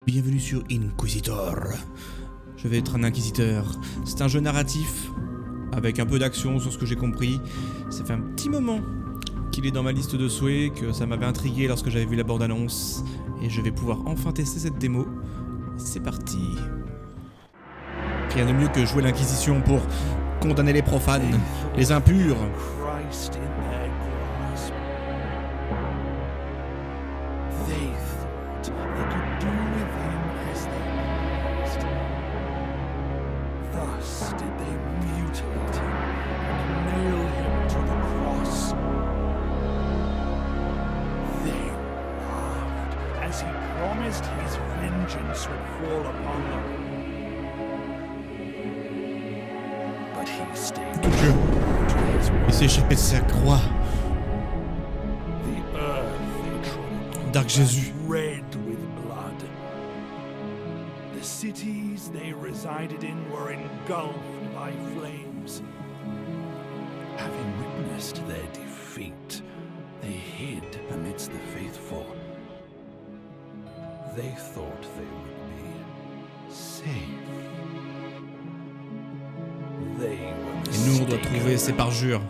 Bienvenue sur Inquisitor. Je vais être un inquisiteur. C'est un jeu narratif, avec un peu d'action sur ce que j'ai compris. Ça fait un petit moment qu'il est dans ma liste de souhaits, que ça m'avait intrigué lorsque j'avais vu la bande-annonce. Et je vais pouvoir enfin tester cette démo. C'est parti. Rien de mieux que jouer l'Inquisition pour condamner les profanes, les impurs. Dieu, il s'est échappé de sa croix. Dark Jésus. Red with blood. The cities they resided in were engulfed by flames. Having witnessed their defeat, they hid amidst the faithful. They thought they would be safe. Et nous, on doit trouver ces parjures.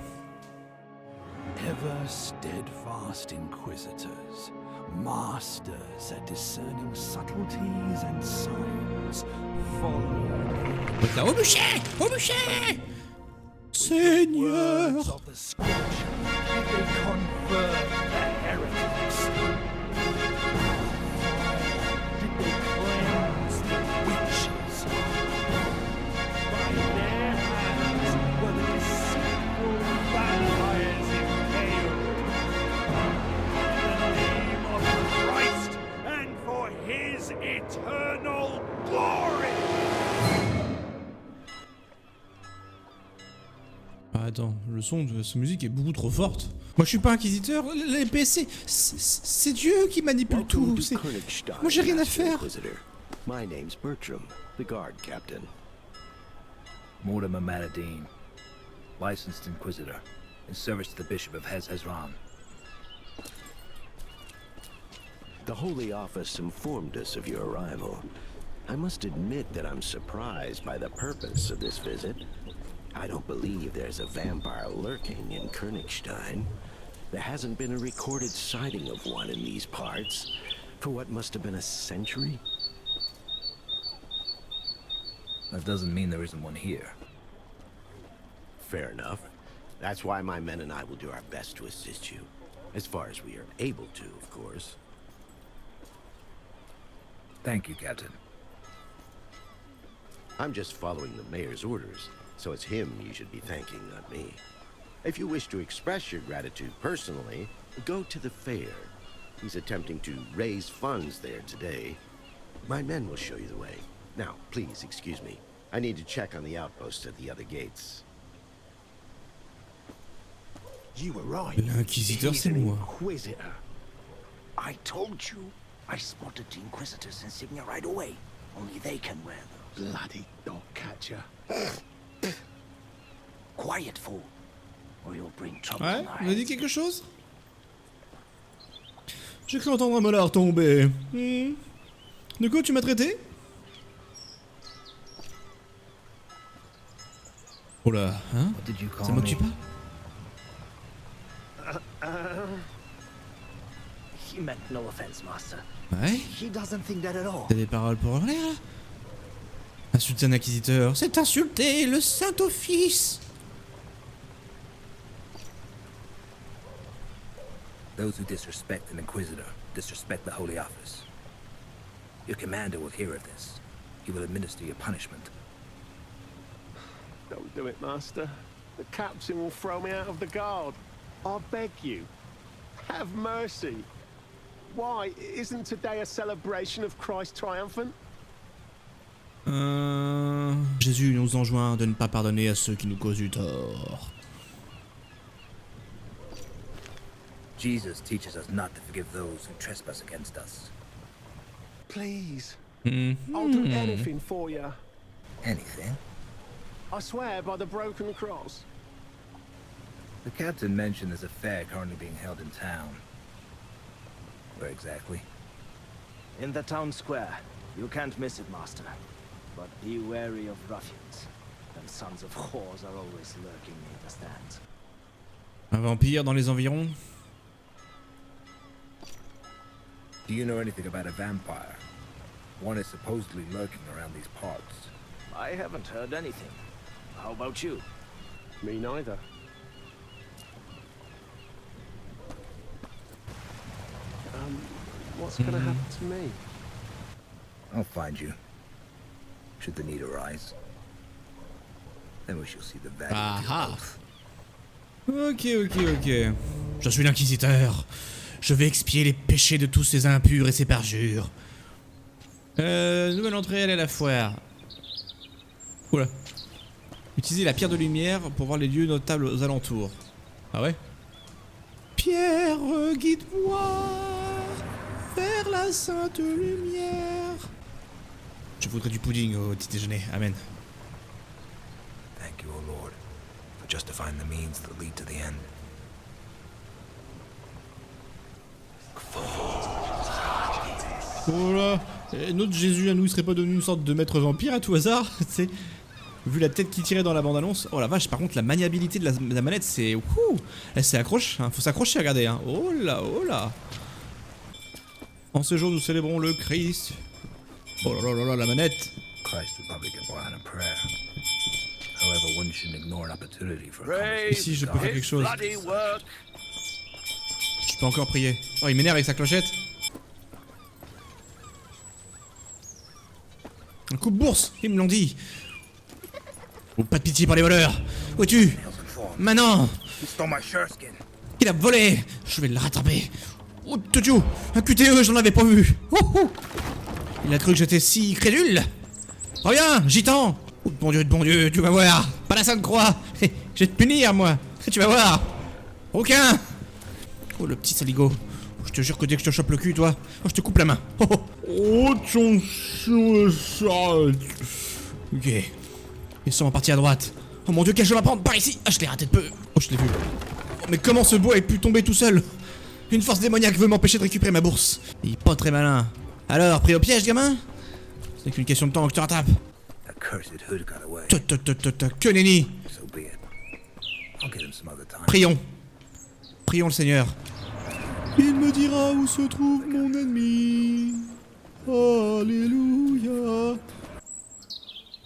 Ever steadfast inquisitors, masters at discerning subtleties and signs, followed Au bûcher! Au bûcher! Seigneur! words of the scripture. They convert the heretics. Did they cleanse the witches? By their hands were the deceitful vampires impaled. In the name of Christ and for his eternal glory! Attends, le son de cette musique est beaucoup trop forte. Moi je suis pas inquisiteur, les PC, c'est Dieu qui manipule tout. Moi j'ai rien à faire. My name's Bertram, the guard captain. Mortimer Maladine, licensed Inquisitor, in service to the Bishop of Hezron. The Holy Office informed us of your arrival. I must admit that I'm surprised by the purpose of this visit. I don't believe there's a vampire lurking in Königstein. There hasn't been a recorded sighting of one in these parts for what must have been a century. That doesn't mean there isn't one here. Fair enough. That's why my men and I will do our best to assist you. As far as we are able to, of course. Thank you, Captain. I'm just following the mayor's orders, so it's him you should be thanking, not me. If you wish to express your gratitude personally, go to the fair. He's attempting to raise funds there today. My men will show you the way. Now, please excuse me. I need to check on the outposts at the other gates. You were right. L'Inquisiteur, He's c'est an moi. Inquisitor. I told you. I spotted the Inquisitor's insignia right away. Only they can wear those. Bloody dog catcher. Quiet, fool, or you'll bring trouble Ouais, on our vous avez dit heads. quelque chose? J'ai cru entendre un molar tomber. De quoi tu m'as traité? Oh là, hein? What did you call Ça me tue me? pas? He meant no offense, Master. Ouais? He doesn't think that at all. T'as des paroles pour en l'air là? Insulter un inquisiteur, c'est insulter le Saint-Office! Those who disrespect an Inquisitor disrespect the Holy Office. Your commander will hear of this. He will administer your punishment. Don't do it, Master. The captain will throw me out of the guard. I beg you. Have mercy. Why? Isn't today a celebration of Christ triumphant? Jésus nous enjoint de ne pas pardonner à ceux qui nous causent du tort. Jesus teaches us not to forgive those who trespass against us. Please. I'll do anything for you. Anything? I swear by the broken cross. The captain mentioned there's a fair currently being held in town. Where exactly? In the town square, You can't miss it, Master. But be wary of ruffians. Them sons of whores are always lurking near the stands. Un vampire dans les environs? Do you know anything about a vampire? One is supposedly lurking around these parts. I haven't heard anything. How about you? Me neither. What's gonna happen to me? I'll find you. Should the need arise. Then we shall see the value of your Ah oath. Ok. Je suis l'inquisiteur. Je vais expier les péchés de tous ces impurs et ces parjures. Nouvelle entrée, elle est à la foire. Oula. Utilisez la pierre de lumière pour voir les lieux notables aux alentours. Ah ouais? Pierre, guide-moi vers la sainte lumière. Je voudrais du pudding au petit déjeuner. Amen. Thank you, O Lord, for justifying the means that lead to the end. Oh là, notre Jésus à nous, il serait pas devenu une sorte de maître vampire à tout hasard, tu sais, vu la tête qu'il tirait dans la bande-annonce. Oh la vache, par contre la maniabilité de la manette, c'est... Ouh, elle s'accroche, hein, faut s'accrocher, regardez, hein. Oh là, oh là. En ce jour, nous célébrons le Christ. Oh là là là là, la manette. Christ will probably get by on a prayer. However, one shouldn't ignore an opportunity for a Praise Ici, je peux faire quelque chose. bloody work. Je peux encore prier. Oh, il m'énerve avec sa clochette. Un coup de bourse, ils me l'ont dit. Oh, pas de pitié pour les voleurs. Où es-tu? Maintenant. He stole my shirskin. Il a volé. Je vais le rattraper. Oh, Tutu, un QTE, j'en avais pas vu. Oh, oh. Il a cru que j'étais si crédule. Reviens, gitan. Oh, de bon Dieu, tu vas voir. Pas la Sainte Croix. Je vais te punir, moi. Tu vas voir. Aucun. Oh, le petit saligo. Je te jure que dès que je te chope le cul, toi, oh, je te coupe la main. Oh, oh. Oh, ok. Ils sont partis à droite. Oh mon Dieu, quel chemin prendre? Par ici. Ah, je l'ai raté de peu. Oh, je l'ai vu. Oh, mais comment ce bois a pu tomber tout seul? Une force démoniaque veut m'empêcher de récupérer ma bourse. Il est pas très malin. Alors, pris au piège, gamin? C'est qu'une question de temps que tu rattrapes. That cursed hood got away. Que nenni. So be it. I'll get him some other time. Prions. Prions le Seigneur. Il me dira où se trouve mon ennemi. Alléluia.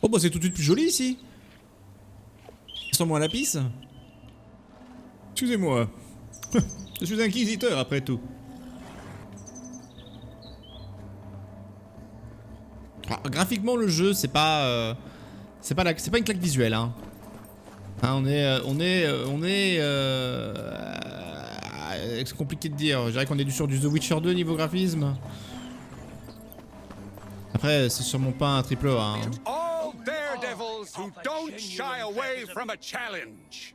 Oh bah c'est tout de suite plus joli ici. Sans moi à la pisse. Excusez-moi. Je suis inquisiteur après tout. Ah, graphiquement le jeu c'est pas c'est pas une claque visuelle hein. Hein, c'est compliqué de dire. Je dirais qu'on est sur du The Witcher 2 niveau graphisme. Après c'est sûrement pas un triple A hein. All daredevils who don't shy away from a challenge.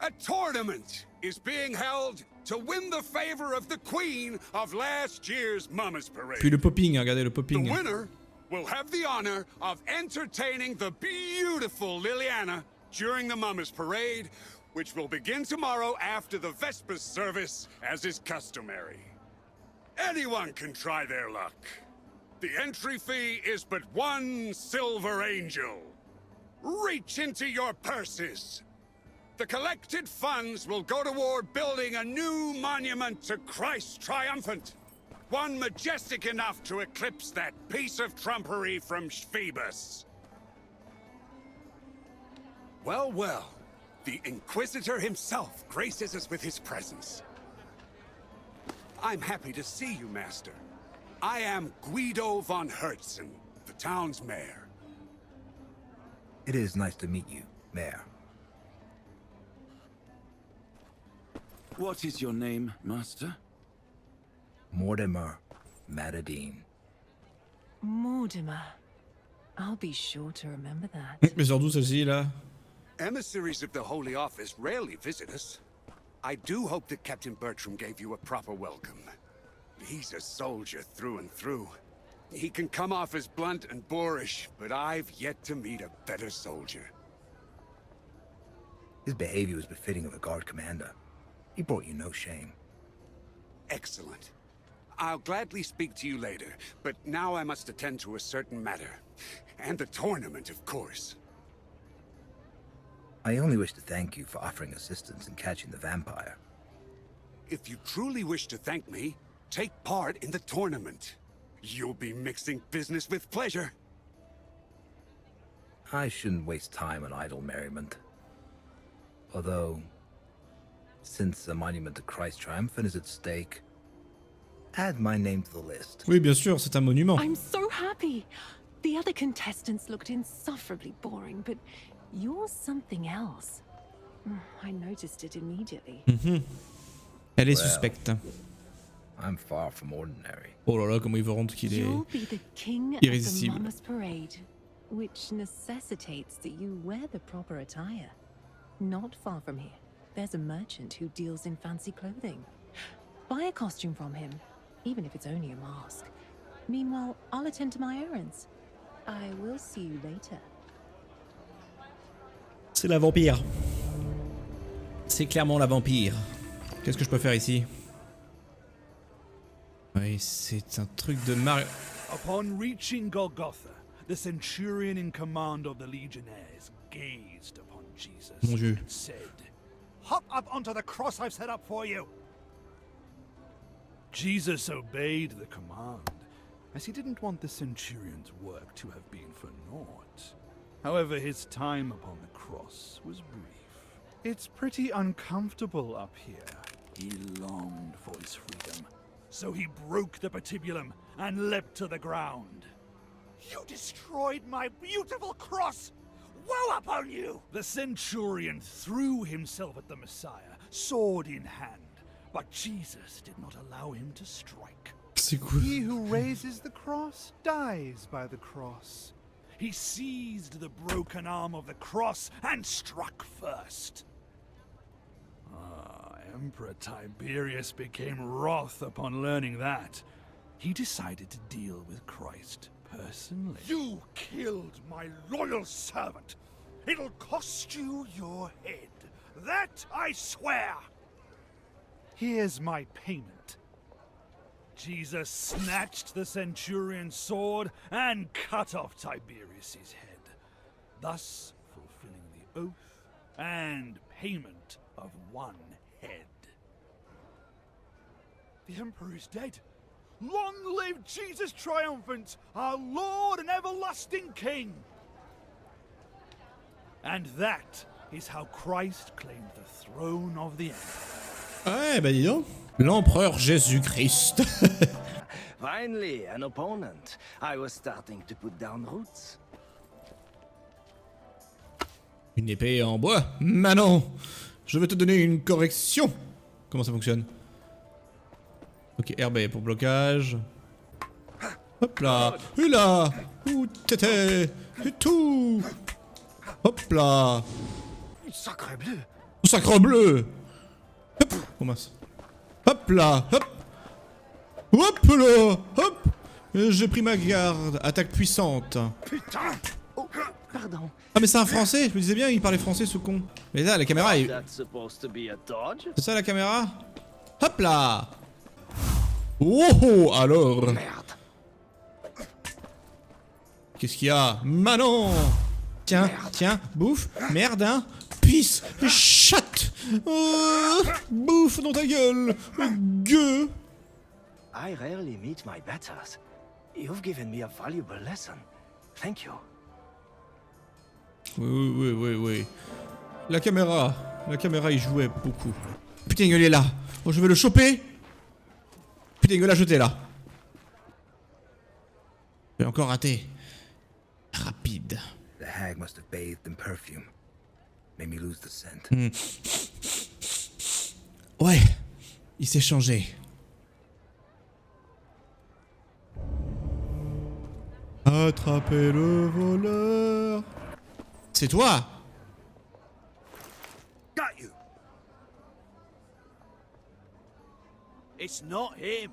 A tournament is being held to win the favor of the queen of last year's Mama's Parade. Puis le popping, hein, regardez le The popping. winner will have the honor of entertaining the beautiful Liliana during the Mama's Parade, which will begin tomorrow after the Vespers service, as is customary. Anyone can try their luck. The entry fee is but 1 silver angel. Reach into your purses. The collected funds will go toward building a new monument to Christ Triumphant. One majestic enough to eclipse that piece of trumpery from Phoebus. Well, well, the Inquisitor himself graces us with his presence. I'm happy to see you, Master. I am Guido von Herzen, the town's mayor. It is nice to meet you, Mayor. What is your name, Master? Mortimer Matadine. Mortimer. I'll be sure to remember that. Mais surtout celle-ci là. Emissaries of the Holy Office rarely visit us. I do hope that Captain Bertram gave you a proper welcome. He's a soldier through and through. He can come off as blunt and boorish, but I've yet to meet a better soldier. His behavior was befitting of a guard commander. He brought you no shame. Excellent. I'll gladly speak to you later, but now I must attend to a certain matter. And the tournament, of course. I only wish to thank you for offering assistance in catching the vampire. If you truly wish to thank me, take part in the tournament. You'll be mixing business with pleasure. I shouldn't waste time on idle merriment. Although, since a monument to Christ triumphant is at stake, add my name to the list. Oui, bien sûr, c'est un monument. I'm so happy. The other contestants looked insufferably boring, but you're something else. I noticed it immediately. Elle est suspecte. I'm far from ordinary. Oh là là, comment il veut rendre qu'il est You'll be the king at the irrésistible. Mama's parade, which necessitates that you wear the proper attire. Not far from here, there's a merchant who deals in fancy clothing. Buy a costume from him, even if it's only a mask. Meanwhile, I'll attend to my errands. I will see you later. C'est la vampire. C'est clairement la vampire. Qu'est-ce que je peux faire ici? Oui, c'est un truc de Mario. Upon reaching Golgotha, the centurion in command of the legionnaires gazed upon Jesus Mon Dieu. and said, "Hop up onto the cross I've set up for you." Jesus obeyed the command, as he didn't want the centurion's work to have been for naught. However, his time upon the cross was brief. It's pretty uncomfortable up here. He longed for his freedom, so he broke the patibulum and leapt to the ground. "You destroyed my beautiful cross! Woe upon you!" The centurion threw himself at the Messiah, sword in hand, but Jesus did not allow him to strike. C'est cool. He who raises the cross dies by the cross. He seized the broken arm of the cross and struck first. Emperor Tiberius became wroth upon learning that. He decided to deal with Christ personally. "You killed my loyal servant. It'll cost you your head. That I swear. Here's my payment." Jesus snatched the centurion's sword and cut off Tiberius's head, thus fulfilling the oath and payment of one head. The Emperor is dead. Long live Jesus triumphant, our Lord and everlasting King! And that is how Christ claimed the throne of the Empire. Ouais, bah dis donc. L'empereur Jésus-Christ. Finally, an opponent. I was starting to put down roots. Une épée en bois? Manon, je vais te donner une correction. Comment ça fonctionne? Ok, RB pour blocage. Hop là. Et là. Où t'étais? Et tout. Hop là. Sacre bleu. Sacre bleu. Hop. Oh mince. Hop là. Hop. Hop là. Hop. J'ai pris ma garde. Attaque puissante. Putain. Oh, pardon. Ah mais c'est un français. Je me disais bien, il parlait français ce con. Mais là, la caméra est... That's supposed to be a dodge? C'est ça la caméra? Hop là. Oh, oh alors. Merde. Qu'est-ce qu'il y a? Manon. Tiens, Merde. tiens, bouffe. Merde, hein. Pisse. Chatte. Bouffe dans ta gueule. Gueux. I rarely meet my betters. You've given me a valuable lesson. Thank you. Oui. La caméra il jouait beaucoup. Putain, il est là. Oh, je vais le choper. Putain, il l'a jeté là. J'ai encore raté. Rapide. The hag must have bathed in perfume. Made me lose the scent. Ouais, il s'est changé. Attrapez le voleur. C'est toi? Got you. It's not him.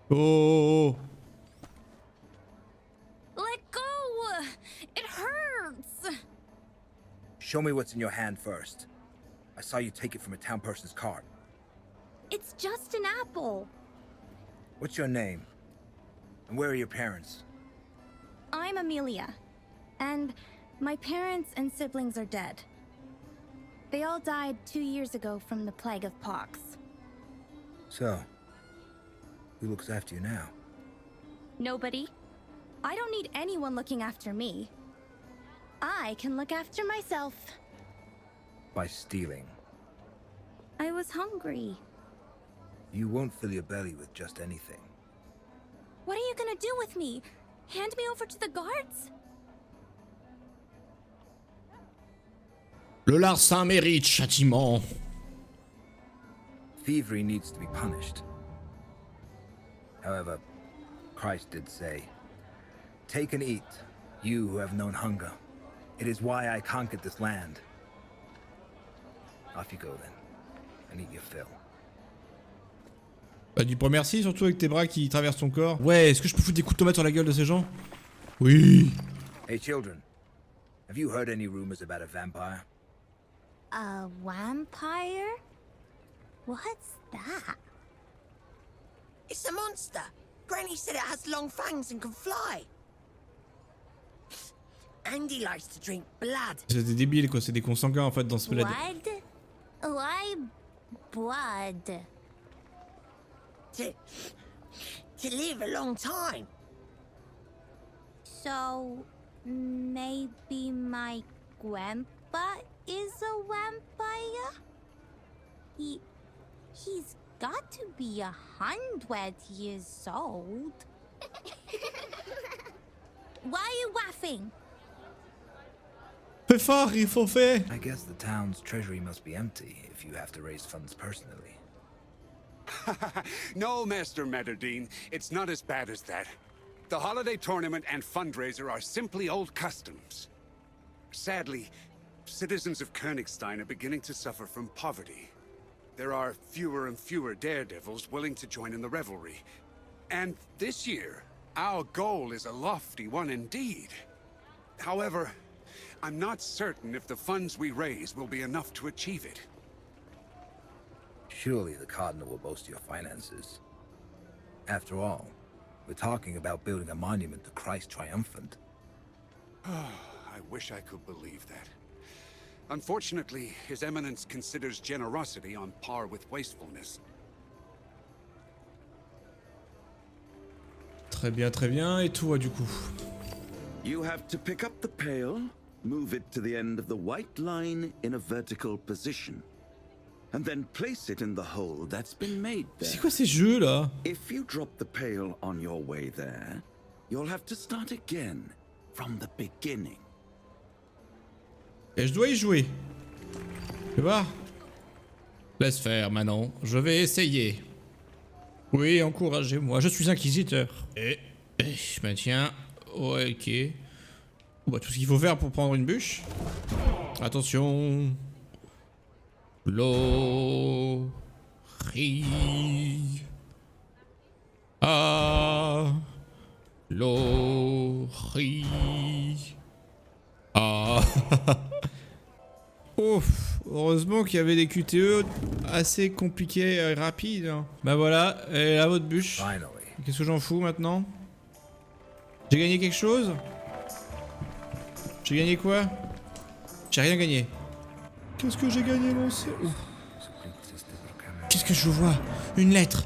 Oh. Let go! It hurts! Show me what's in your hand first. I saw you take it from a town person's cart. It's just an apple. What's your name? And where are your parents? I'm Amelia, and my parents and siblings are dead. They all died 2 years ago from the plague of pox. So, who looks after you now? Nobody. I don't need anyone looking after me. I can look after myself. By stealing. I was hungry. You won't fill your belly with just anything. What are you gonna do with me? Hand me over to the guards? Le larcin mérite châtiment. Thievery needs to be punished. However, Christ did say, "Take and eat, you who have known hunger. It is why I conquered this land." Off you go then, and eat your fill. Bah dis pas merci, surtout avec tes bras qui traversent ton corps. Ouais, est-ce que je peux foutre des coups de tomate sur la gueule de ces gens? Oui. Hey children, have you heard any rumors about a vampire? A vampire? What's that? It's a monster. Granny said it has long fangs and can fly. Andy likes to drink blood. C'est des débiles quoi, c'est des consanguins en fait dans ce bled. Blood? Why blood? To live a long time. So, maybe my grandpa is a vampire? He's got to be 100 years old. Why are you laughing? Fais fort, il faut faire. I guess the town's treasury must be empty if you have to raise funds personally. No, Master Meterdine, it's not as bad as that. The holiday tournament and fundraiser are simply old customs. Sadly, citizens of Königstein are beginning to suffer from poverty. There are fewer and fewer daredevils willing to join in the revelry. And this year, our goal is a lofty one indeed. However, I'm not certain if the funds we raise will be enough to achieve it. Surely the Cardinal will boast your finances. After all, we're talking about building a monument to Christ Triumphant. I wish I could believe that. Unfortunately, His Eminence considers generosity on par with wastefulness. Très bien. Et toi du coup? You have to pick up the pail, move it to the end of the white line in a vertical position, and then place it in the hole that's been made there. C'est quoi ces jeux là? If you drop the pail on your way there, you'll have to start again from the beginning. Et je dois y jouer. Tu vois? Laisse faire maintenant, je vais essayer. Oui, encouragez-moi, je suis inquisiteur. Et je me tiens. Ouais, ok. Bah, tout ce qu'il faut faire pour prendre une bûche. Attention. Gloriiiiaaaa. Ouf, heureusement qu'il y avait des QTE assez compliqués et rapides. Bah voilà, et là votre bûche. Qu'est-ce que j'en fous maintenant? J'ai gagné quelque chose? J'ai gagné quoi? J'ai rien gagné. Qu'est-ce que j'ai gagné mon ciel? Qu'est-ce que je vois? Une lettre.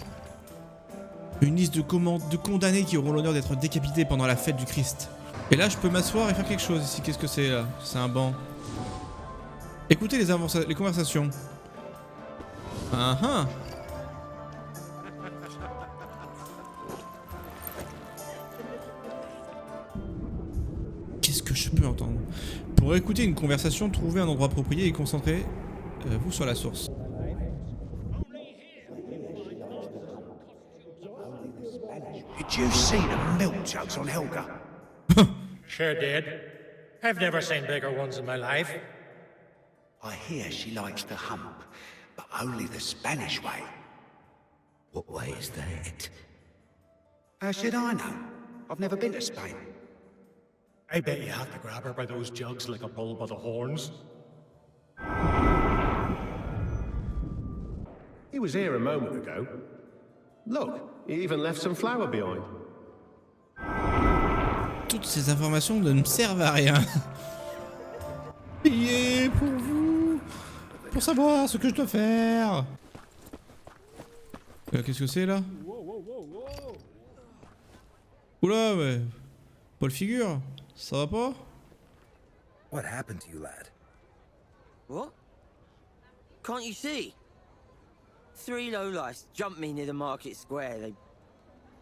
Une liste de condamnés qui auront l'honneur d'être décapités pendant la fête du Christ. Et là je peux m'asseoir et faire quelque chose ici. Qu'est-ce que c'est là? C'est un banc. Écoutez les conversations. Qu'est-ce que je peux entendre? Pour écouter une conversation, trouvez un endroit approprié et concentrez-vous sur la source. Did you see the milk jugs on Helga? Sure did. I've never seen bigger ones in my life. I hear she likes to hump, but only the Spanish way. What way is that? How should I know? I've never been to Spain. I bet you have to grab her by those jugs like a bull by the horns. He was here a moment ago. Look, he even left some flour behind. Toutes ces informations ne me servent à rien. Priez pour vous, pour savoir ce que je dois faire. Qu'est-ce que c'est là? Oula, mais... Paul Figure, ça va pas? What happened to you, lad? What? Can't you see? 3 lowlifes jumped me near the market square. They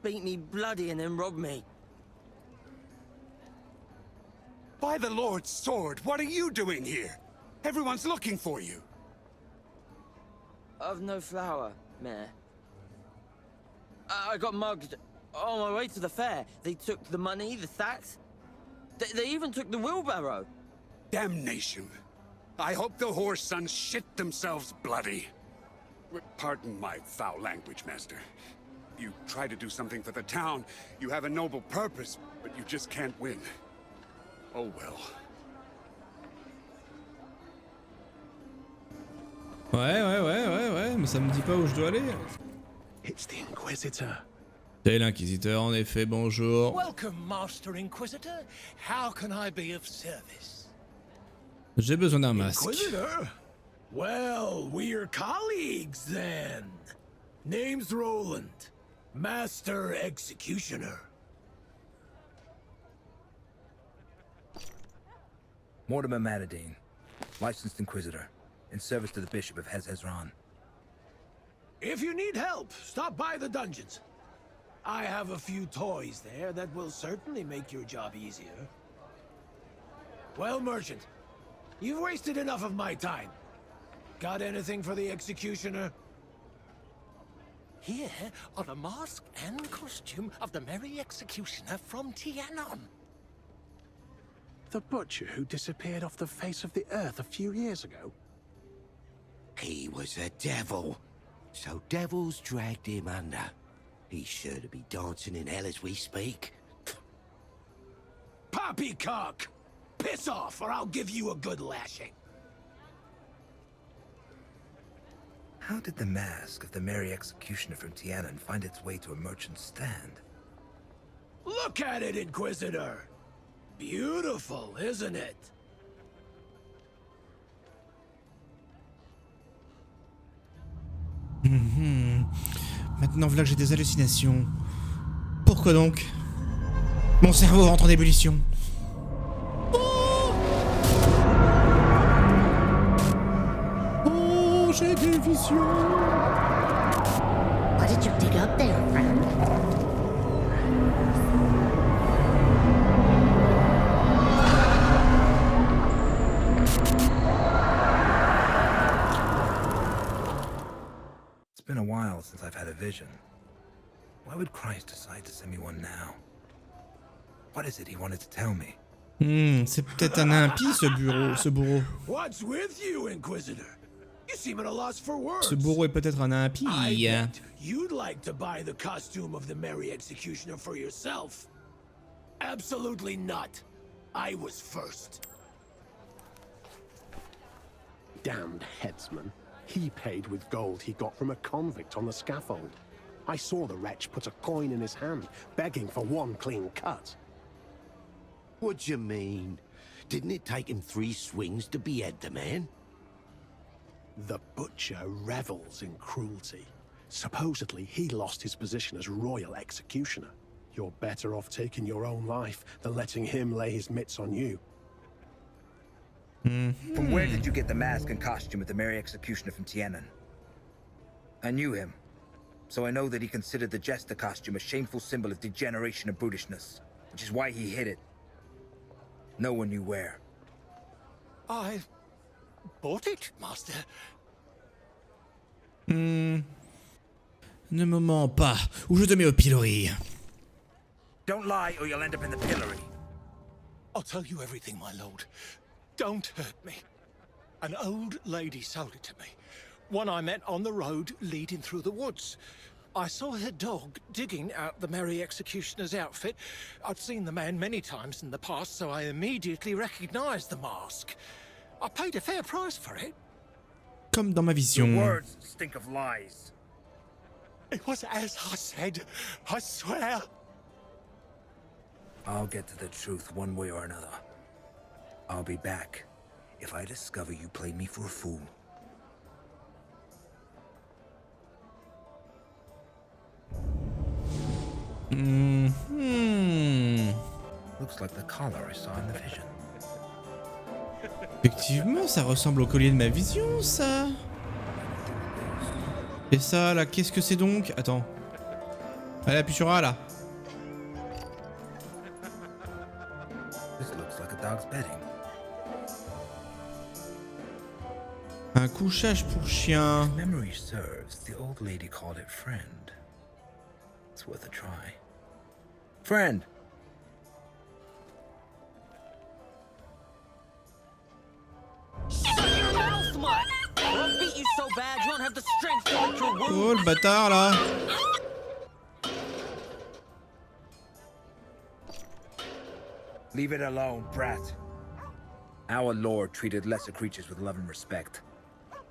beat me bloody and then robbed me. By the Lord's sword, what are you doing here? Everyone's looking for you. I've no flour, Mayor. I got mugged on my way to the fair. They took the money, the sacks. They even took the wheelbarrow. Damnation. I hope the whore sons shit themselves bloody. Pardon my foul language, Master. You try to do something for the town. You have a noble purpose, but you just can't win. Oh well. Ouais, mais ça me dit pas où je dois aller. It's the Inquisitor. C'est l'Inquisiteur, en effet, bonjour. Welcome, Master Inquisitor. How can I be of service? J'ai besoin d'un masque. Inquisitor? Well, we're colleagues then. Name's Roland, Master Executioner. Mortimer Matadine, licensed Inquisitor, in service to the Bishop of Hezron. If you need help, stop by the dungeons. I have a few toys there that will certainly make your job easier. Well, Merchant, you've wasted enough of my time. Got anything for the Executioner? Here are the mask and costume of the Merry Executioner from Tianon. The butcher who disappeared off the face of the earth a few years ago? He was a devil. So devils dragged him under. He's sure to be dancing in hell as we speak. Poppycock! Piss off, or I'll give you a good lashing. How did the mask of the Merry Executioner from Tianon find its way to a merchant's stand? Look at it, Inquisitor! Beautiful, isn't it? Maintenant, voilà que j'ai des hallucinations. Pourquoi donc? Mon cerveau rentre en ébullition. Oh, j'ai des visions. What did you dig up there, friend? It's been a while since I've had a vision. Why would Christ decide to send me one now? What is it he wanted to tell me? C'est peut-être un impie ce bourreau. What's with you, Inquisitor? You seem at a loss for words. Ce bourreau est peut-être un impie. You'd like to buy the costume of the Merry Executioner for yourself? Absolutely not. I was first. Damned headsman. He paid with gold he got from a convict on the scaffold. I saw the wretch put a coin in his hand, begging for one clean cut. What do you mean? Didn't it take him 3 swings to behead the man? The butcher revels in cruelty. Supposedly, he lost his position as royal executioner. You're better off taking your own life than letting him lay his mitts on you. From where did you get the mask and costume of the Merry Executioner from Tianon? I knew him, so I know that he considered the jester costume a shameful symbol of degeneration and brutishness, which is why he hid it. No one knew where. I bought it, Master. Ne me mens pas, ou je te mets au pilori. Don't lie or you'll end up in the pillory. I'll tell you everything, my lord. Don't hurt me. An old lady sold it to me. One I met on the road leading through the woods. I saw her dog digging out the Merry Executioner's outfit. I'd seen the man many times in the past, so I immediately recognized the mask. I paid a fair price for it. comme dans ma Your vision. words stink of lies. It was as I said, I swear. I'll get to the truth one way or another. I'll be back if I discover you played me for a fool. Looks like the collar I saw in the vision. Effectivement, ça ressemble au collier de ma vision, ça. Et ça, là, qu'est-ce que c'est donc? Attends. Allez, appuie sur A, là. This looks like a dog's bedding. Un couchage pour chien. If memory serves, the old lady called it friend. It's worth a try. Friend! Oh, le bâtard, là. Leave it alone, brat. Our Lord treated lesser creatures with love and respect.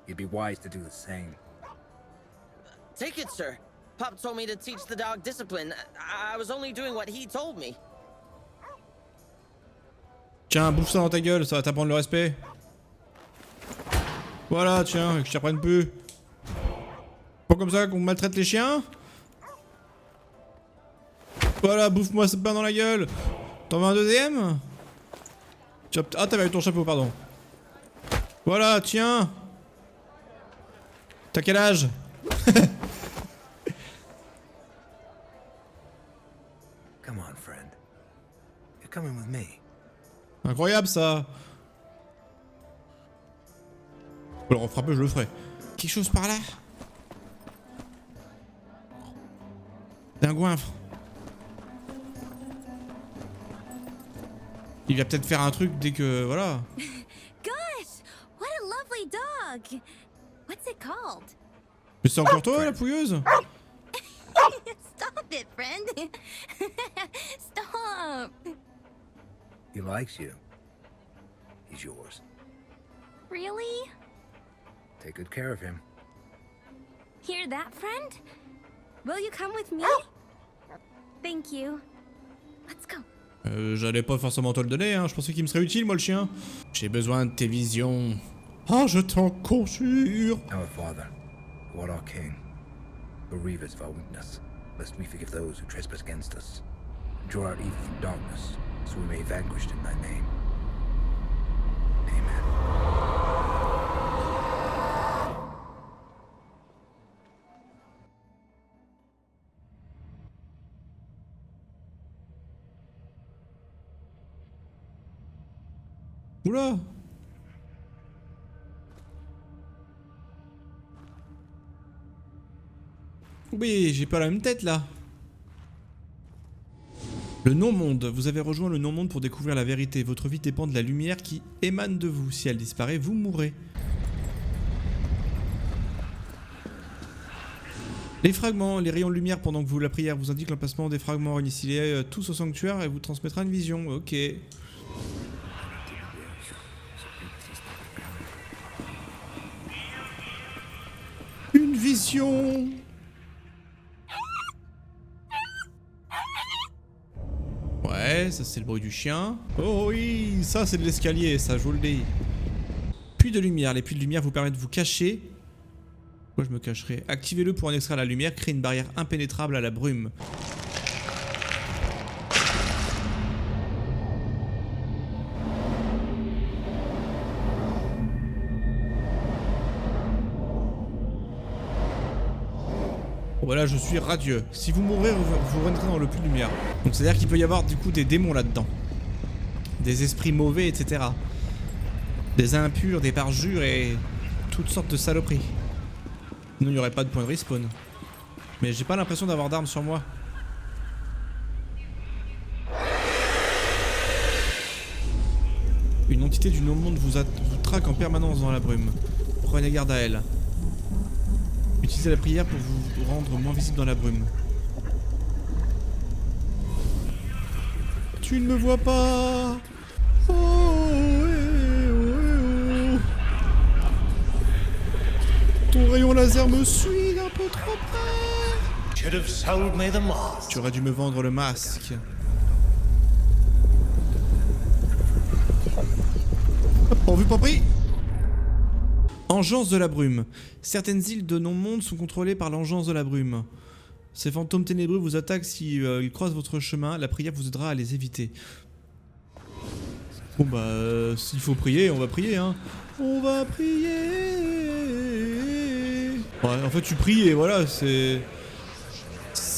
You'd be wise to do the same. Take it, sir. Pop told me to teach the dog discipline. I was only doing what he told me. Tiens, bouffe ça dans ta gueule, ça va t'apprendre le respect. Voilà, tiens, que je t'y reprenne plus. Pas comme ça qu'on maltraite les chiens. Voilà, bouffe-moi ce pain dans la gueule. T'en veux un deuxième? Ah, t'avais ton chapeau, pardon. Voilà, tiens. T'as quel âge? Come on, friend. You're coming with me. Incroyable, ça. Alors, en frapper, je le ferai. Quelque chose par là? Un goinfre. Il va peut-être faire un truc dès que... Voilà. Gosh, what a lovely dog. What's it called? Mais c'est encore toi, la pouilleuse? Stop it, friend. Stop. He likes you. He's yours. Really? Take good care of him. Hear that, friend? Will you come with me? Thank you. Let's go. J'allais pas forcément te le donner, hein. Je pensais qu'il me serait utile, moi, le chien. J'ai besoin de tes visions. Ah, je t'en conjure. Our Father, who art our King, bereave us of our weakness, lest we forgive those who trespass against us. Draw out evil from darkness, so we may be vanquished in thy name. Amen. Oula. Oui, j'ai pas la même tête là. Le non-monde. Vous avez rejoint le non-monde pour découvrir la vérité. Votre vie dépend de la lumière qui émane de vous. Si elle disparaît, vous mourrez. Les fragments, les rayons de lumière pendant que vous la prière vous indiquent l'emplacement des fragments. Réunissez-les tous au sanctuaire et vous transmettra une vision. Ok. Une vision. Ouais, ça c'est le bruit du chien. Oh oui, ça c'est de l'escalier, ça je vous le dis. Puits de lumière. Les puits de lumière vous permettent de vous cacher. Pourquoi je me cacherai? Activez-le pour en extraire la lumière. Créez une barrière impénétrable à la brume. Voilà, je suis radieux. Si vous mourrez, vous rentrez dans le puits de lumière. Donc c'est à dire qu'il peut y avoir du coup des démons là-dedans. Des esprits mauvais, etc. Des impurs, des parjures et toutes sortes de saloperies. Sinon il n'y aurait pas de point de respawn. Mais j'ai pas l'impression d'avoir d'armes sur moi. Une entité du non-monde vous traque en permanence dans la brume. Prenez garde à elle. Utilisez la prière pour vous rendre moins visible dans la brume. Tu ne me vois pas. Oh, rayon laser me suit d'un peu trop près. Should have sold me the mask. Tu aurais dû me vendre le masque. Hop, pas pris. Engeance de la brume. Certaines îles de non-monde sont contrôlées par l'engeance de la brume. Ces fantômes ténébreux vous attaquent si ils croisent votre chemin. La prière vous aidera à les éviter. Bon bah, s'il faut prier, on va prier, hein. On va prier. Ouais, en fait, tu pries et voilà, c'est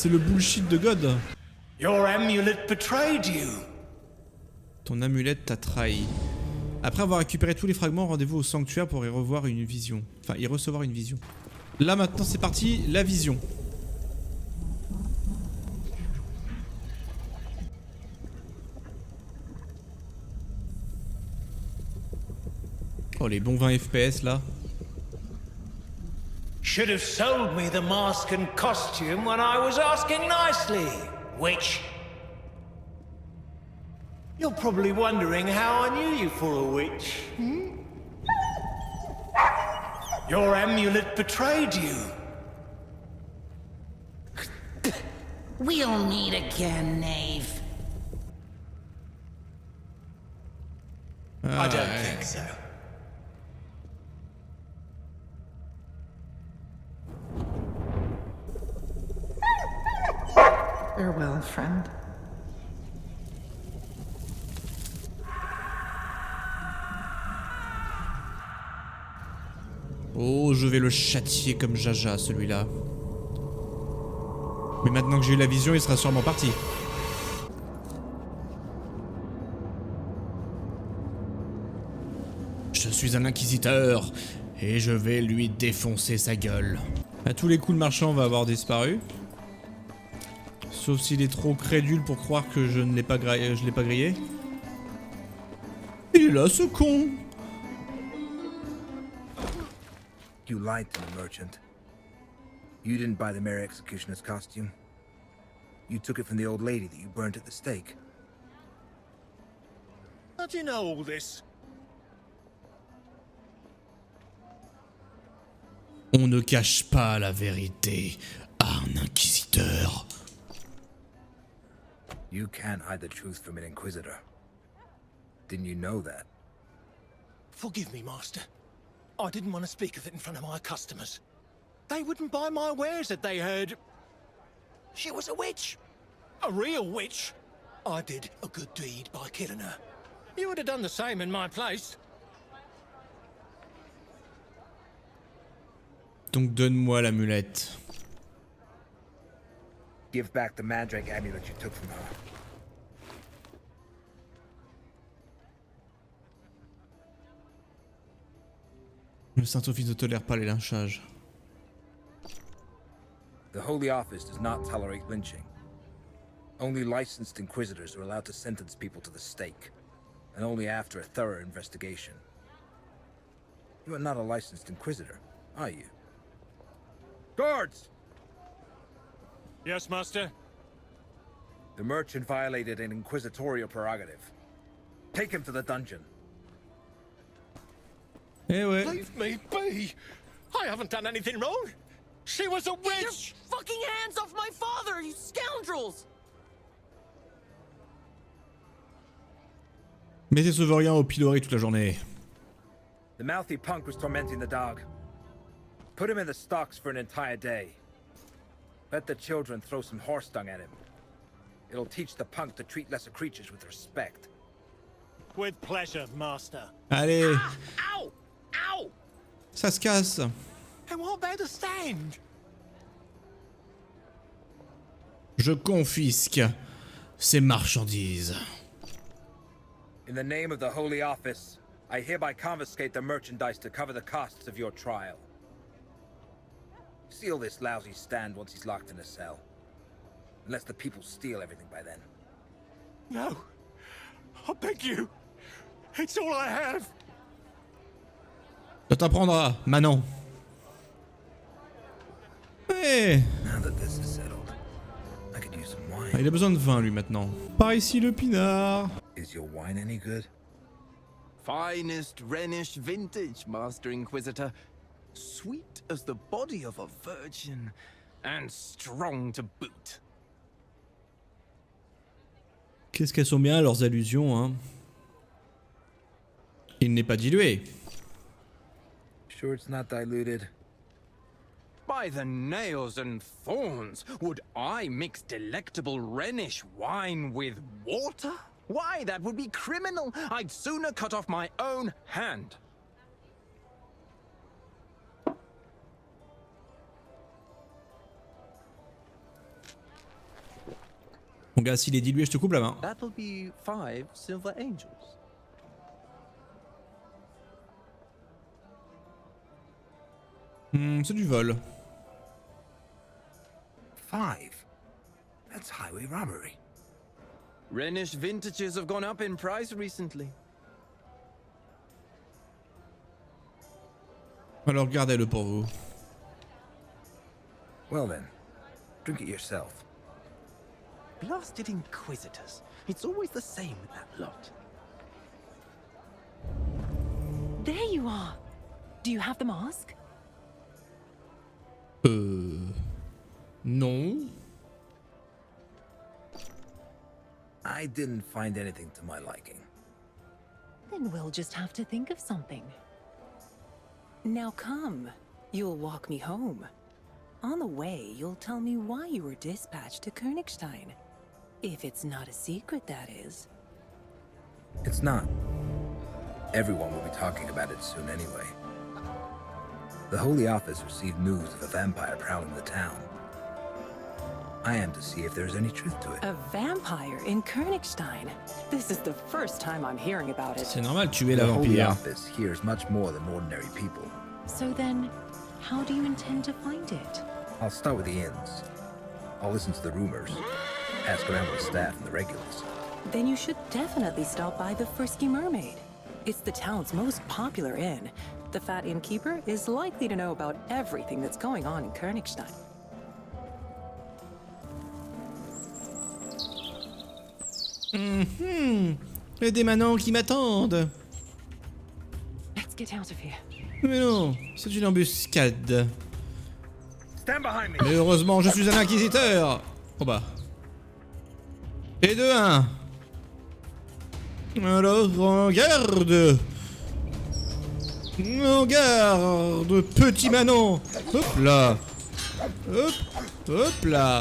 le bullshit de God. Your amulet betrayed you. Ton amulette t'a trahi. Après avoir récupéré tous les fragments, rendez-vous au sanctuaire pour y revoir une vision. Enfin, y recevoir une vision. Là maintenant, c'est parti, la vision. Oh, les bons 20 FPS là. Should have sold me the mask and costume when I was asking nicely, witch. You're probably wondering how I knew you for a witch, hmm? Your amulet betrayed you. We'll meet again, knave. I don't think so. Farewell, friend. Oh, je vais le châtier comme Jaja, celui-là. Mais maintenant que j'ai eu la vision, il sera sûrement parti. Je suis un inquisiteur et je vais lui défoncer sa gueule. À tous les coups, le marchand va avoir disparu. Sauf s'il est trop crédule pour croire que je ne l'ai pas grillé. Il est là, ce con. You lied to the merchant. You didn't buy the Mary Executioner's costume. You took it from the old lady that you burnt at the stake. How do you know all this? On ne cache pas la vérité à un inquisiteur. You can't hide the truth from an Inquisitor. Didn't you know that? Forgive me, Master. I didn't want to speak of it in front of my customers. They wouldn't buy my wares if they heard she was a witch. A real witch. I did a good deed by killing her. You would have done the same in my place. Donc donne-moi l'amulette. Give back the Mandrake amulet you took from her. Le Saint-Office ne tolère pas les lynchages. The Holy Office does not tolerate lynching. Only licensed Inquisitors are allowed to sentence people to the stake, and only after a thorough investigation. You are not a licensed Inquisitor, are you? Guards! Yes, Master? The merchant violated an inquisitorial prerogative. Take him to the dungeon. Eh ouais. Leave me be! I haven't done anything wrong! She was a witch! Get your fucking hands off my father, you scoundrels! Mettez ce vaurien au pilori toute la journée. The mouthy punk was tormenting the dog. Put him in the stocks for an entire day. Let the children throw some horse dung at him. It'll teach the punk to treat lesser creatures with respect. With pleasure, Master. Allez. Ah, ow! Ow! Ça se casse. And what about the stand? Je confisque ces marchandises. In the name of the Holy Office, I hereby confiscate the merchandise to cover the costs of your trial. Seal this lousy stand once he's locked in a cell. Unless the people steal everything by then. No. I beg you. It's all I have. Ça t'apprendra, Manon. Hey. Now that this is settled, I could use some wine. Ah, il a besoin de vin, lui, maintenant. Par ici, le pinard. Is your wine any good? Finest Rhenish vintage, Master Inquisitor. Sweet as the body of a virgin, and strong to boot. Qu'est-ce qu'elles sont bien leurs allusions, hein. Il n'est pas dilué. Sure it's not diluted? By the nails and thorns, would I mix delectable Rhenish wine with water? Why, that would be criminal. I'd sooner cut off my own hand. Mon gars, s'il est dilué, je te coupe la main. That'll be 5 silver angels. C'est du vol. 5? That's highway robbery. Rhenish vintages have gone up in price recently. Alors gardez-le pour vous. Well then, drink it yourself. Blasted Inquisitors. It's always the same with that lot. There you are. Do you have the mask? Non. I didn't find anything to my liking. Then we'll just have to think of something. Now come. You'll walk me home. On the way, you'll tell me why you were dispatched to Königstein. If it's not a secret, that is. It's not. Everyone will be talking about it soon anyway. The Holy Office received news of a vampire prowling the town. I am to see if there's any truth to it. A vampire in Königstein? This is the first time I'm hearing about it. C'est normal, tuer la The Holy vampire. Office hears much more than ordinary people. So then, how do you intend to find it? I'll start with the inns. I'll listen to the rumors. Ask around with the staff and the regulars. Then you should definitely stop by the Frisky Mermaid. It's the town's most popular inn. The fat innkeeper is likely to know about everything that's going on in Königstein. Il y a des manants qui m'attendent. Let's get out of here. Mais non, c'est une embuscade. Stand behind me. Mais heureusement, je suis un inquisiteur. Oh bah. Et de 1. Alors, en garde. En garde, petit Manon. Hop là. Hop, hop là.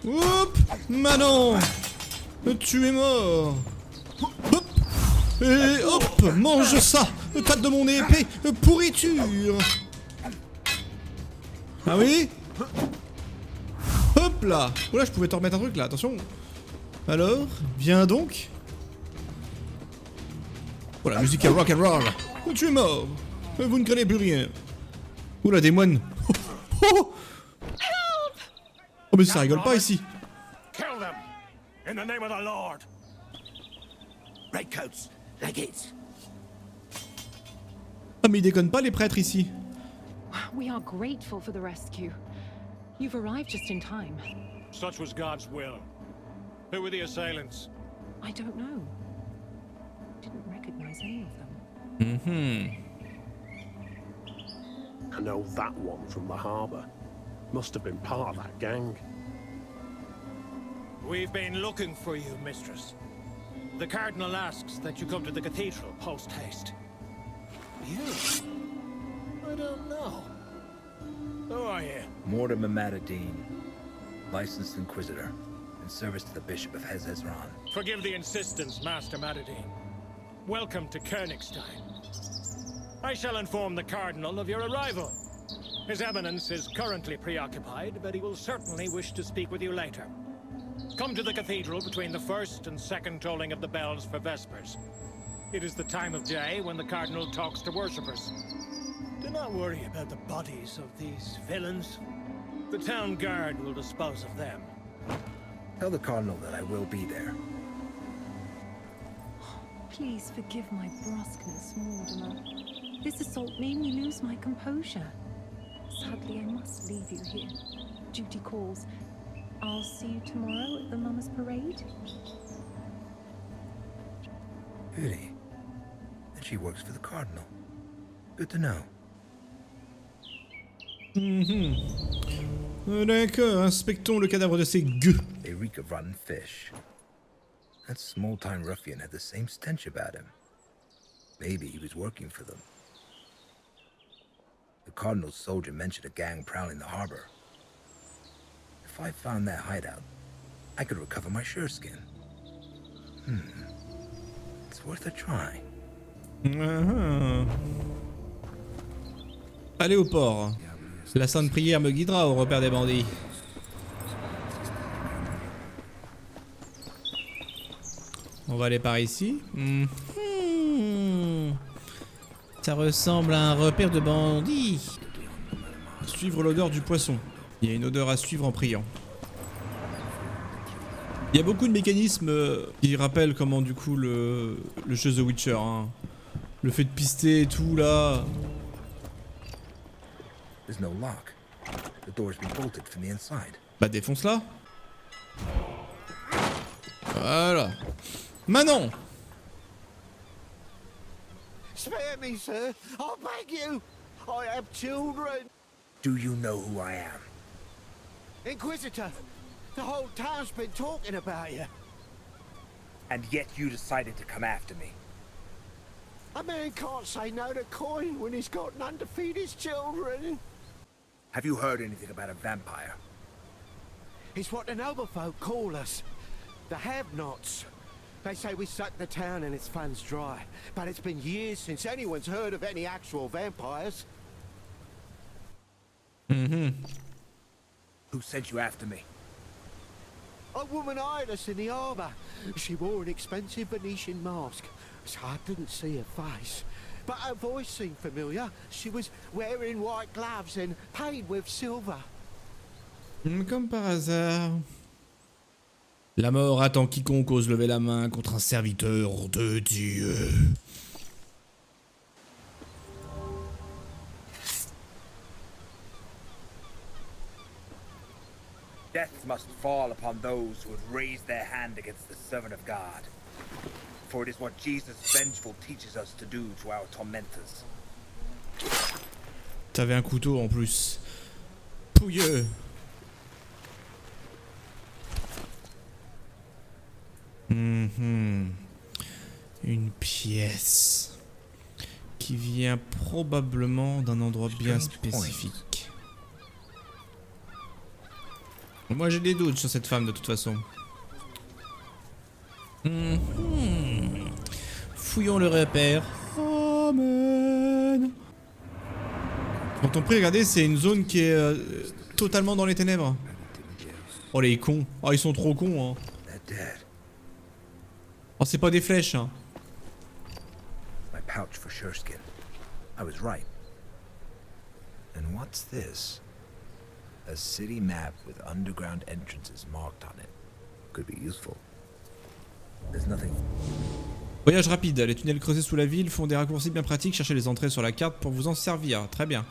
Hop, Manon. Tu es mort. Hop. Et hop, mange ça. Tâte de mon épée, pourriture. Ah oui? Hop là. Oula, je pouvais te remettre un truc là, attention. Alors, viens donc. Oh, la musique est rock and roll. Tu es mort. Vous ne connaissez plus rien. Oula, des moines. Oh, oh mais ça rigole pas ici. Kill them in the name of the Lord. Redcoats, legates. Ah mais ils déconnent pas les prêtres ici. We are grateful for the rescue. You've arrived just in time. Such was God's will. Who were the assailants? I don't know. Didn't recognize any of them. I know that one from the harbour. Must have been part of that gang. We've been looking for you, mistress. The Cardinal asks that you come to the cathedral post-haste. You? I don't know. Who are you? Mortimer Matadine, licensed Inquisitor, in service to the Bishop of Hezezran. Forgive the insistence, Master Matadine. Welcome to Königstein. I shall inform the Cardinal of your arrival. His Eminence is currently preoccupied, but he will certainly wish to speak with you later. Come to the cathedral between the first and second tolling of the bells for Vespers. It is the time of day when the Cardinal talks to worshippers. Do not worry about the bodies of these villains. The town guard will dispose of them. Tell the Cardinal that I will be there. Please forgive my brusqueness, Mortimer. This assault made me lose my composure. Sadly, I must leave you here. Duty calls. I'll see you tomorrow at the Mummers Parade. Really? And she works for the Cardinal. Good to know. D'accord, inspectons le cadavre de ces gueux. They reek of rotten fish. That small-time ruffian had the same stench about him. Maybe he was working for them. The Cardinal's soldier mentioned a gang prowling the harbor. If I found that hideout, I could recover my sureskin. It's worth a try. Allez au port. La sainte prière me guidera au repère des bandits. On va aller par ici. Ça ressemble à un repère de bandits. Suivre l'odeur du poisson. Il y a une odeur à suivre en priant. Il y a beaucoup de mécanismes qui rappellent comment du coup le jeu The Witcher. Hein. Le fait de pister et tout là. There's no lock. The door's been bolted from the inside. Bah défonce-la. Voilà. Manon. Spare me, sir. I beg you. I have children. Do you know who I am? Inquisitor. The whole town's been talking about you. And yet you decided to come after me. A man can't say no to coin when he's got none to feed his children. Have you heard anything about a vampire? It's what the noble folk call us. The have-nots. They say we suck the town and its funds dry. But it's been years since anyone's heard of any actual vampires. Who sent you after me? A woman eyed us in the harbour. She wore an expensive Venetian mask, so I didn't see her face. But her voice seemed familiar. She was wearing white gloves and paid with silver. Comme par hasard. La mort attend quiconque ose lever la main contre un serviteur de Dieu. Death must fall upon those who have raised their hand against the servant of God. For it is what Jesus vengeful teaches us to do to our tormentors. T'avais un couteau en plus. Pouilleux. Une pièce qui vient probablement d'un endroit bien spécifique. Moi j'ai des doutes sur cette femme de toute façon. Fouillons le repère. Amen. Quand on prie, regardez, c'est une zone qui est totalement dans les ténèbres. Oh les cons. Oh ils sont trop cons hein. Oh c'est pas des flèches hein. My pouch for sureskin. I was right. And what's this? A city map with underground entrances marked on it. Could be useful. There's nothing. Voyage rapide, les tunnels creusés sous la ville font des raccourcis bien pratiques, cherchez les entrées sur la carte pour vous en servir, très bien.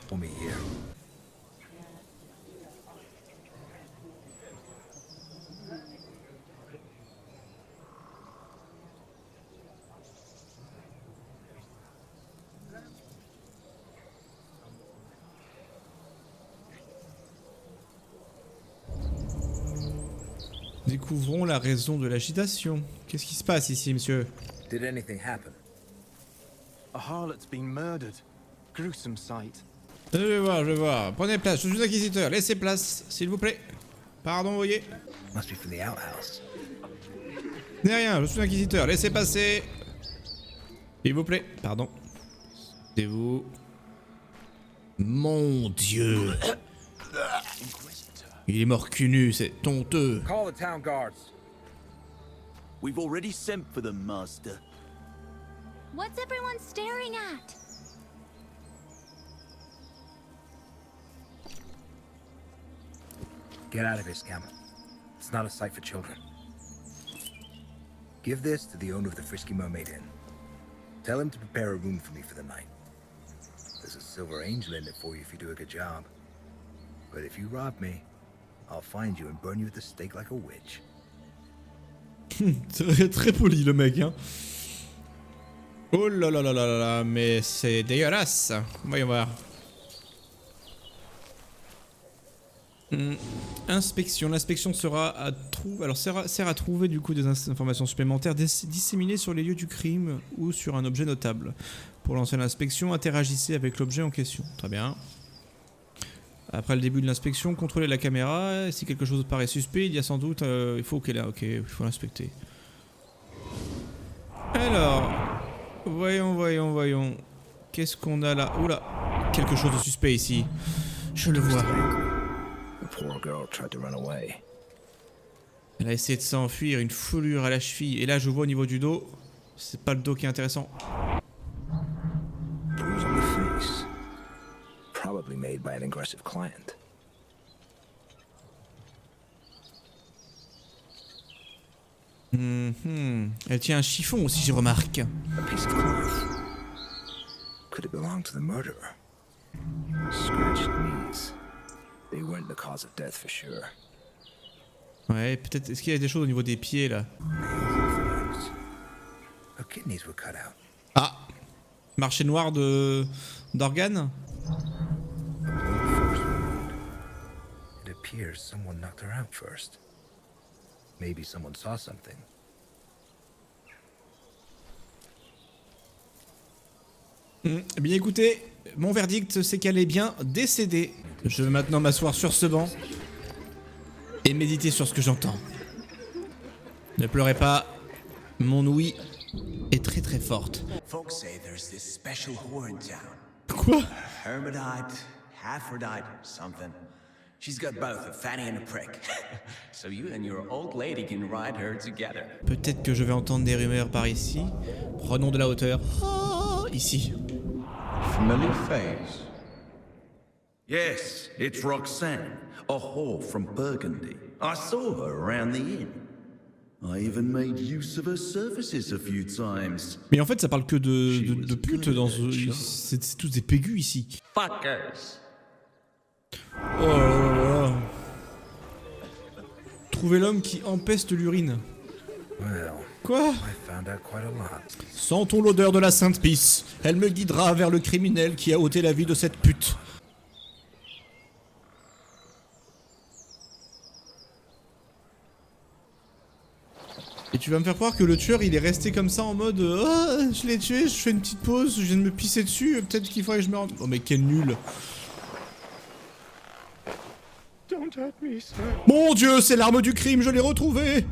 Découvrons la raison de l'agitation. Qu'est-ce qui se passe ici, monsieur? Did anything happen? A harlot's been murdered. Gruesome sight. Je vais voir. Prenez place, je suis inquisiteur. Laissez place, s'il vous plaît. Pardon, voyez. Must be from the outhouse. N'est rien, je suis inquisiteur. Laissez passer. S'il vous plaît. Pardon. C'est vous. Mon Dieu. Il est mort cul nu, c'est honteux. Call the town guards. We've already sent for them, Master. What's everyone staring at? Get out of here, scamp. It's not a sight for children. Give this to the owner of the Frisky Mermaid Inn. Tell him to prepare a room for me for the night. There's a silver angel in it for you if you do a good job. But if you rob me, I'll find you and burn you at the stake like a witch. C'est très poli le mec hein. Oh là là là là là, mais c'est dégueulasse. Voyons voir. Inspection. L'inspection sera à trouver. Alors sert à trouver du coup des informations supplémentaires disséminées sur les lieux du crime ou sur un objet notable. Pour lancer l'inspection, interagissez avec l'objet en question. Très bien. Après le début de l'inspection, contrôlez la caméra. Et si quelque chose paraît suspect, il y a sans doute. Il faut qu'elle. Ok, il faut l'inspecter. Alors, voyons. Qu'est-ce qu'on a là? Oula, quelque chose de suspect ici. Je le vois. Elle a essayé de s'enfuir, une foulure à la cheville. Et là, je vois au niveau du dos. C'est pas le dos qui est intéressant. Bruise on the face. Probably made by an aggressive client. Elle tient un chiffon aussi, je remarque. A piece of cloth. Could it belong to the murderer? Scratched knees. They weren't the cause of death for sure. Ouais, peut-être. Est-ce qu'il y a des choses au niveau des pieds là? Her kidneys were cut out. Ah! Marché noir d'organes? It appears someone knocked her out first. Maybe someone saw something. Eh bien écoutez, mon verdict c'est qu'elle est bien décédée. Je vais maintenant m'asseoir sur ce banc et méditer sur ce que j'entends. Ne pleurez pas, mon ouïe est très très forte. Folks say there's this special whore in town. Quoi? Hermaphrodite, Aphrodite, something. She's got both a fanny and a prick. So you and your old lady can ride her together. Peut-être que je vais entendre des rumeurs par ici. Prenons de la hauteur. Oh, ici. Familiar face. Yes, it's Roxanne, a whore from Burgundy. I saw her around the inn. I even made use of her services a few times. Mais en fait, ça parle que de putes dans ce... C'est tous des pégus ici. Fuckers. Oh là là. Trouver l'homme qui empeste l'urine. Quoi? Sentons l'odeur de la Sainte Pisse. Elle me guidera vers le criminel qui a ôté la vie de cette pute. Et tu vas me faire croire que le tueur il est resté comme ça en mode oh, je l'ai tué, je fais une petite pause, je viens de me pisser dessus, peut-être qu'il faudrait que je me rende... Oh mais quel nul. Don't hurt me, sir. Mon Dieu, c'est l'arme du crime, je l'ai retrouvée.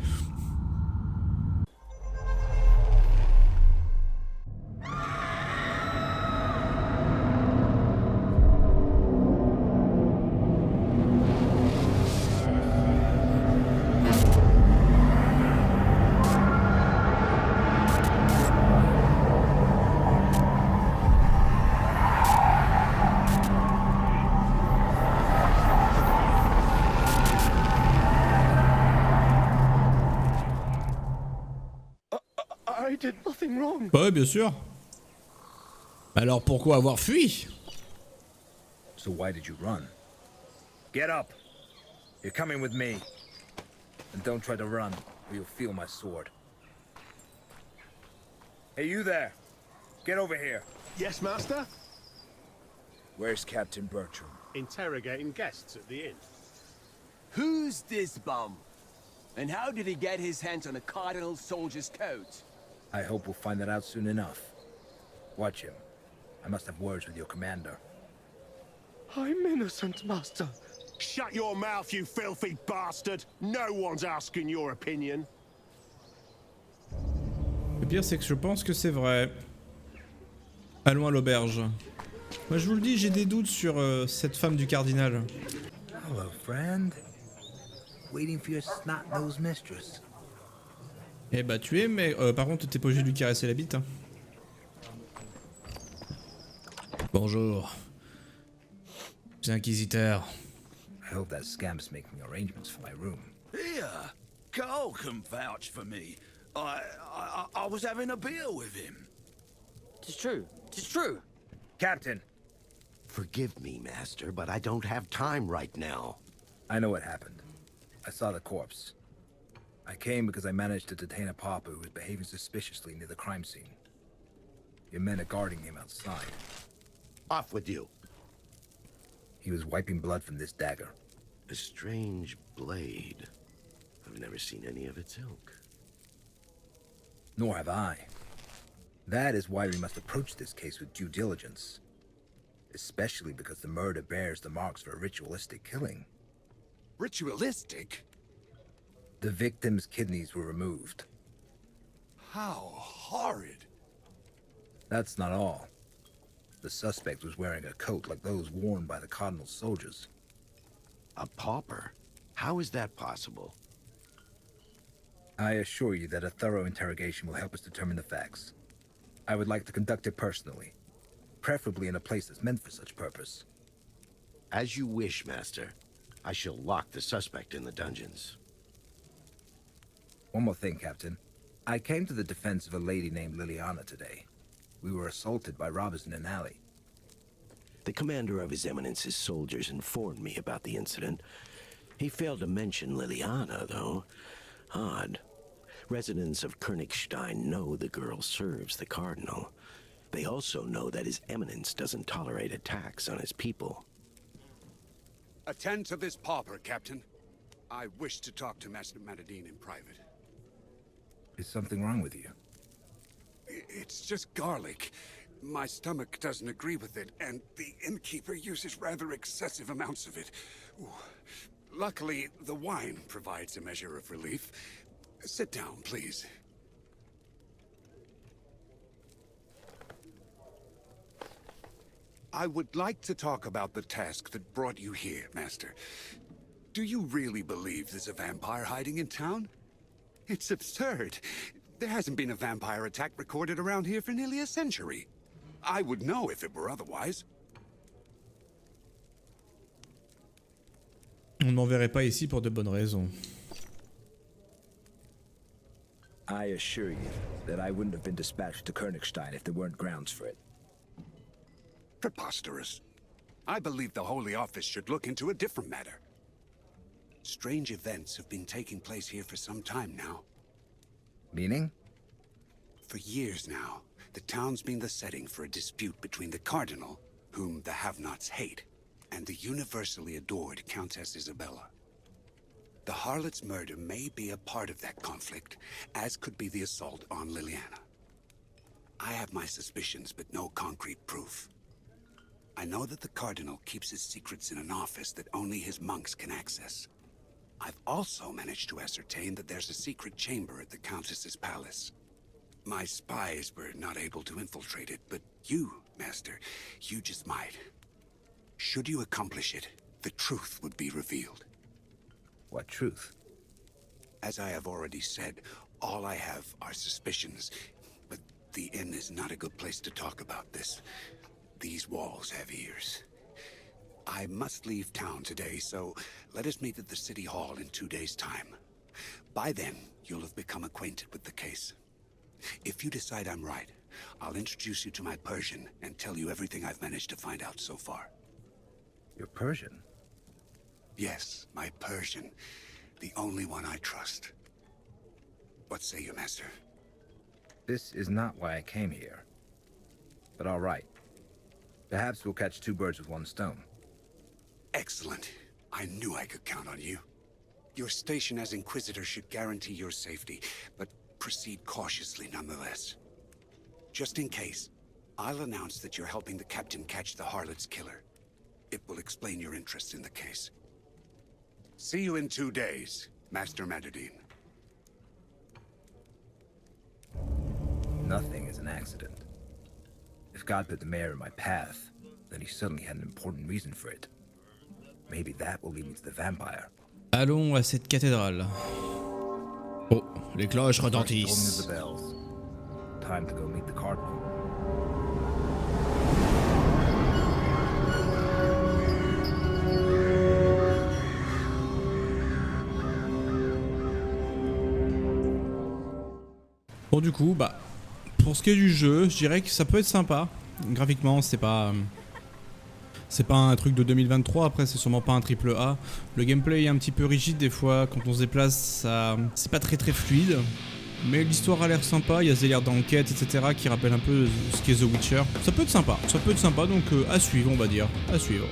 I did nothing wrong. Ouais, bien sûr. Alors pourquoi avoir fui? So why did you run? Get up. You're coming with me. And don't try to run, or you'll feel my sword. Hey, you there. Get over here. Yes, master? Where's Captain Bertram? Interrogating guests at the inn. Who's this bum? And how did he get his hands on a cardinal soldier's coat? I hope we'll find that out soon enough. Watch him. I must have words with your commander. I'm innocent, master. Shut your mouth, you filthy bastard! No one's asking your opinion. Le pire, c'est que je pense que c'est vrai. Allons à l'auberge. Moi, je vous le dis, j'ai des doutes sur cette femme du cardinal. Hello, friend. Waiting for your snot-nosed mistress. Eh bah, tu es, mais par contre, t'es pas obligé de lui caresser la bite. Hein. Bonjour. C'est Inquisiteur. I hope that scamp's making arrangements for my room. Here, Carl can vouch for me. I was having a beer with him. It's true. It's true. Captain! Forgive me, Master, but I don't have time right now. I know what happened. I saw the corpse. I came because I managed to detain a pauper who was behaving suspiciously near the crime scene. Your men are guarding him outside. Off with you. He was wiping blood from this dagger. A strange blade. I've never seen any of its ilk. Nor have I. That is why we must approach this case with due diligence. Especially because the murder bears the marks for a ritualistic killing. Ritualistic? The victim's kidneys were removed. How horrid. That's not all. The suspect was wearing a coat like those worn by the Cardinal's soldiers. A pauper? How is that possible? I assure you that a thorough interrogation will help us determine the facts. I would like to conduct it personally, preferably in a place that's meant for such purpose. As you wish, Master. I shall lock the suspect in the dungeons. One more thing, Captain. I came to the defense of a lady named Liliana today. We were assaulted by robbers in an alley. The commander of His Eminence's soldiers informed me about the incident. He failed to mention Liliana, though. Odd. Residents of Königstein know the girl serves the Cardinal. They also know that His Eminence doesn't tolerate attacks on his people. Attend to this pauper, Captain. I wish to talk to Master Matadine in private. Is something wrong with you? It's just garlic. My stomach doesn't agree with it, and the innkeeper uses rather excessive amounts of it. Ooh. Luckily, the wine provides a measure of relief. Sit down, please. I would like to talk about the task that brought you here, Master. Do you really believe there's a vampire hiding in town? It's absurd. There hasn't been a vampire attack recorded around here for nearly a century. I would know if it were otherwise. On ne m'enverrait pas ici pour de bonnes raisons. I assure you that I wouldn't have been dispatched to Königstein if there weren't grounds for it. Preposterous. I believe the Holy Office should look into a different matter. Strange events have been taking place here for some time now. Meaning? For years now, the town's been the setting for a dispute between the Cardinal, whom the have-nots hate, and the universally adored Countess Isabella. The harlot's murder may be a part of that conflict, as could be the assault on Liliana. I have my suspicions, but no concrete proof. I know that the Cardinal keeps his secrets in an office that only his monks can access. I've also managed to ascertain that there's a secret chamber at the Countess's palace. My spies were not able to infiltrate it, but you, Master, you just might. Should you accomplish it, the truth would be revealed. What truth? As I have already said, all I have are suspicions, but the inn is not a good place to talk about this. These walls have ears. I must leave town today, so let us meet at the City Hall in 2 days' time. By then, you'll have become acquainted with the case. If you decide I'm right, I'll introduce you to my Persian and tell you everything I've managed to find out so far. Your Persian? Yes, my Persian. The only one I trust. What say you, Master? This is not why I came here. But all right. Perhaps we'll catch two birds with one stone. Excellent. I knew I could count on you. Your station as Inquisitor should guarantee your safety, but proceed cautiously nonetheless. Just in case, I'll announce that you're helping the Captain catch the harlot's killer. It will explain your interest in the case. See you in 2 days, Master Matadine. Nothing is an accident. If God put the mayor in my path, then he certainly had an important reason for it. Maybe that will lead me to the vampire. Allons à cette cathédrale. Oh, les cloches retentissent. Time to go meet the Cardinal. Bon du coup, bah, pour ce qui est du jeu, je dirais que ça peut être sympa. Graphiquement, c'est pas un truc de 2023, après c'est sûrement pas un AAA. Le gameplay est un petit peu rigide des fois, quand on se déplace, c'est pas très fluide. Mais l'histoire a l'air sympa, il y a des airs d'enquête, etc. qui rappellent un peu ce qu'est The Witcher. Ça peut être sympa, donc à suivre on va dire, à suivre.